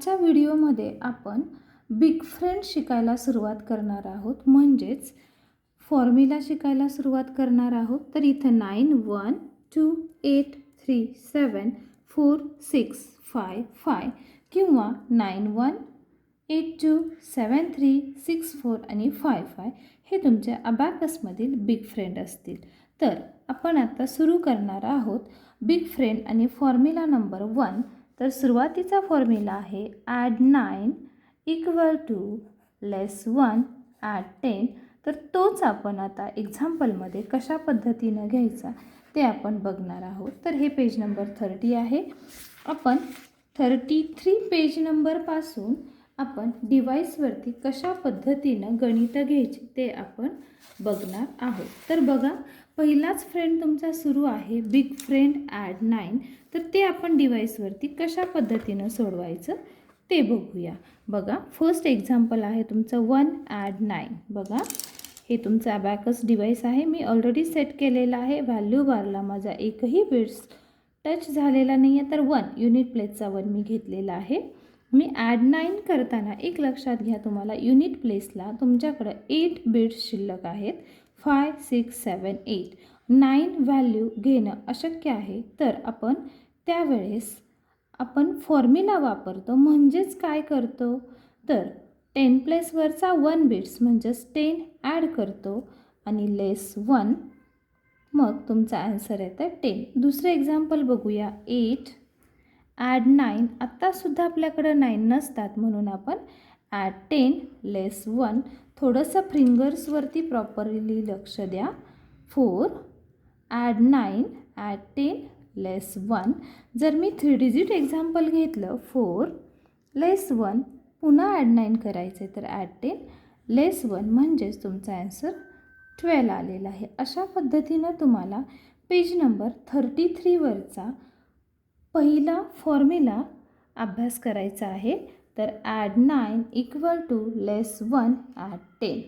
आजच्या व्हिडिओमध्ये आपण बिग फ्रेंड शिकायला सुरुवात करणार आहोत, म्हणजेच फॉर्म्युला शिकायला सुरुवात करणार आहोत। तर इथं 9 1 2 8 3 7 4 6 5 5 किंवा 9 1 8 2 7 3 6 4 आणि 5 5 हे तुमच्या अबॅकसमधील बिग फ्रेंड असतील। तर आपण आता सुरू करणार आहोत बिग फ्रेंड आणि फॉर्म्युला नंबर 1। तर सुरुवातीचा फॉर्म्युला आहे add 9 equal to less 1 add 10। तर तोच आपण आता एक्झाम्पलमध्ये कशा पद्धतीनं घ्यायचा ते आपण बघणार आहोत। तर हे पेज नंबर 30 आहे। आपण 33 पेज नंबरपासून आपण डिव्हाइसवरती कशा पद्धतीनं गणित घ्यायचे ते आपण बघणार आहोत। तर बघा, पहिलाच फ्रेंड तुमचा सुरू आहे बिग फ्रेंड ॲड 9। तर ते आपण डिव्हाइसवरती कशा पद्धतीनं सोडवायचं ते बघूया। बघा, फर्स्ट एक्झाम्पल आहे तुमचं 1 ॲड 9। बघा, हे तुमचं अबॅकस डिव्हाइस आहे। मी ऑलरेडी सेट केलेलं आहे। व्हॅल्यू बारला माझा एकही बिट्स टच झालेला नाही आहे, तर 1 युनिट प्लेसचा 1 मी घेतलेला आहे। मी ॲड 9 करताना एक लक्षात घ्या, तुम्हाला युनिट प्लेसला तुमच्याकडे 8 बिट्स शिल्लक आहेत। 5 6 7 8 9 व्हॅल्यू घेणं अशक्य आहे। तर आपण त्यावेळेस आपण फॉर्म्युला वापरतो, म्हणजेच काय करतो, तर 10 प्लेसवरचा 1 बिट्स म्हणजेच 10 ॲड करतो आणि लेस 1, मग तुमचा आन्सर येतं 10। दुसरं एक्झाम्पल बघूया 8 ॲड 9। आत्तासुद्धा आपल्याकडं 9 नसतात, म्हणून आपण ॲड 10 लेस 1, थोडंसं फिंगर्सवरती प्रॉपरली लक्ष द्या। 4 ॲड 9 ॲड 10 लेस 1। जर मी 3 डिजिट एक्झाम्पल घेतलं 4 लेस 1, पुन्हा ॲड 9 करायचे तर ॲड 10 लेस 1, म्हणजेच तुमचा आन्सर 12 आलेला आहे। अशा पद्धतीनं तुम्हाला पेज नंबर 33 वरचा पहिला फॉर्म्युला अभ्यास करायचा आहे। तर add 9 equal to less 1 add 10।